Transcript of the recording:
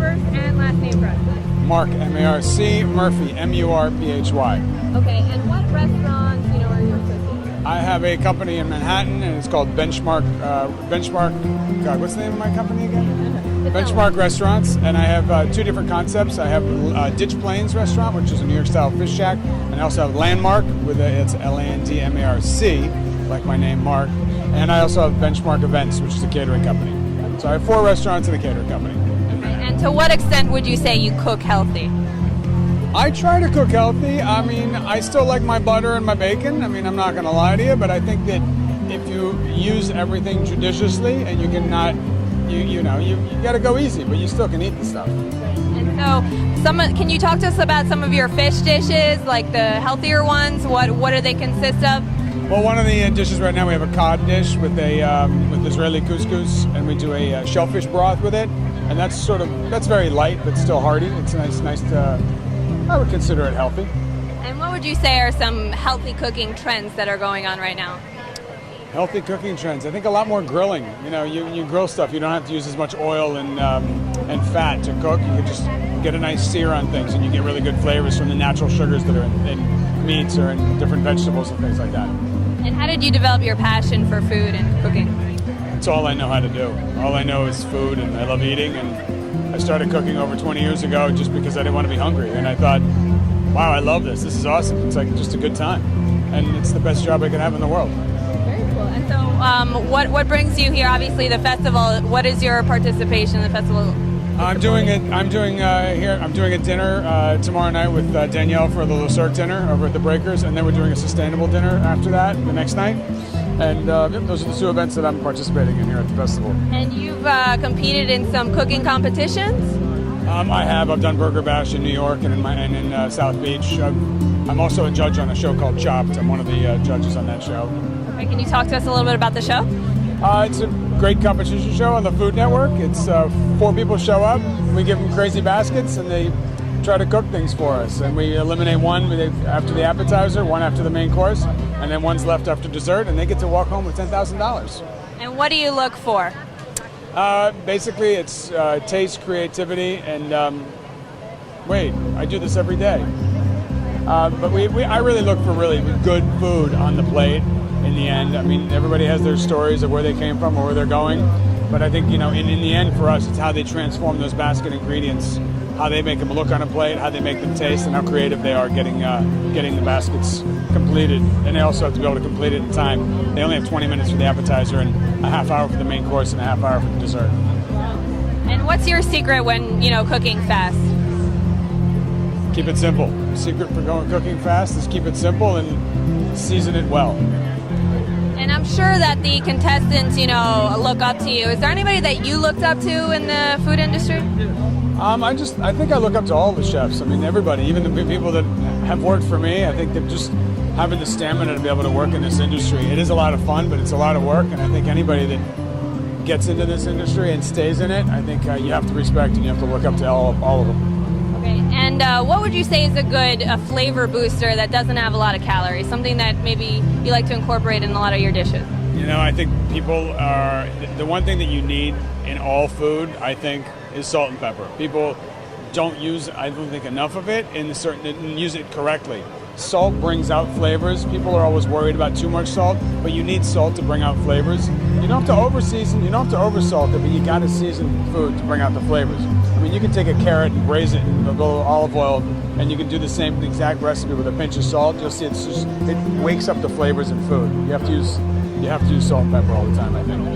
first and last name for us, please? Marc, M-A-R-C, Murphy, M-U-R-P-H-Y. Okay, and what restaurants, are you associated with? I have a company in Manhattan, and it's called Benchmark, God, what's the name of my company again? Benchmark Restaurants, and I have two different concepts. I have Ditch Plains Restaurant, which is a New York-style fish shack, and I also have Landmark, it's L-A-N-D-M-A-R-C, like my name, Mark, and I also have Benchmark Events, which is a catering company. So I have 4 restaurants and a catering company. And to what extent would you say you cook healthy? I try to cook healthy. I mean, I still like my butter and my bacon. I mean, I'm not going to lie to you, but I think that if you use everything judiciously and you cannot, you got to go easy, but you still can eat the stuff. And so, can you talk to us about some of your fish dishes, like the healthier ones? What do they consist of? Well, one of the dishes right now, we have a cod dish with Israeli couscous, and we do a shellfish broth with it, and that's very light but still hearty. It's nice to. I would consider it healthy. And what would you say are some healthy cooking trends that are going on right now? Healthy cooking trends. I think a lot more grilling. You grill stuff. You don't have to use as much oil and fat to cook. You can just get a nice sear on things, and you get really good flavors from the natural sugars that are in meats or in different vegetables and things like that. And how did you develop your passion for food and cooking? It's all I know how to do. All I know is food, and I love eating. And I started cooking over 20 years ago just because I didn't want to be hungry. And I thought, wow, I love this. This is awesome. It's like just a good time. And it's the best job I could have in the world. Very cool. And so what brings you here? Obviously the festival. What is your participation in the festival? I'm doing a dinner tomorrow night with Danielle for the Le Cirque dinner over at the Breakers, and then we're doing a sustainable dinner after that the next night. And those are the 2 events that I'm participating in here at the festival. And you've competed in some cooking competitions? I've done Burger Bash in New York and in South Beach. I'm also a judge on a show called Chopped. I'm one of the judges on that show. Okay, can you talk to us a little bit about the show? It's a great competition show on the Food Network. It's 4 people show up. We give them crazy baskets, and they try to cook things for us. And we eliminate one after the appetizer, one after the main course, and then one's left after dessert, and they get to walk home with $10,000. And what do you look for? Basically, it's taste, creativity, and I do this every day. But I really look for really good food on the plate. In the end, I mean, everybody has their stories of where they came from or where they're going, but I think in the end for us, it's how they transform those basket ingredients, how they make them look on a plate, how they make them taste, and how creative they are getting the baskets completed. And they also have to be able to complete it in time. They only have 20 minutes for the appetizer and a half hour for the main course and a half hour for the dessert. And what's your secret when cooking fast? Keep it simple. The secret for cooking fast is keep it simple and season it well. And I'm sure that the contestants, look up to you. Is there anybody that you looked up to in the food industry? I think I look up to all the chefs. I mean, everybody, even the people that have worked for me. I think that just having the stamina to be able to work in this industry, it is a lot of fun, but it's a lot of work. And I think anybody that gets into this industry and stays in it, I think you have to respect and you have to look up to all of them. Okay, and what would you say is a good flavor booster that doesn't have a lot of calories? Something that maybe you like to incorporate in a lot of your dishes? I think people are, the one thing that you need in all food, I think, is salt and pepper. People don't use, I don't think, enough of it and use it correctly. Salt brings out flavors. People are always worried about too much salt, but you need salt to bring out flavors. You don't have to over-season, you don't have to over-salt it, but you got to season food to bring out the flavors. I mean, you can take a carrot and braise it in a little olive oil, and you can do the same exact recipe with a pinch of salt. You'll see it wakes up the flavors in food. You have to use salt and pepper all the time, I think.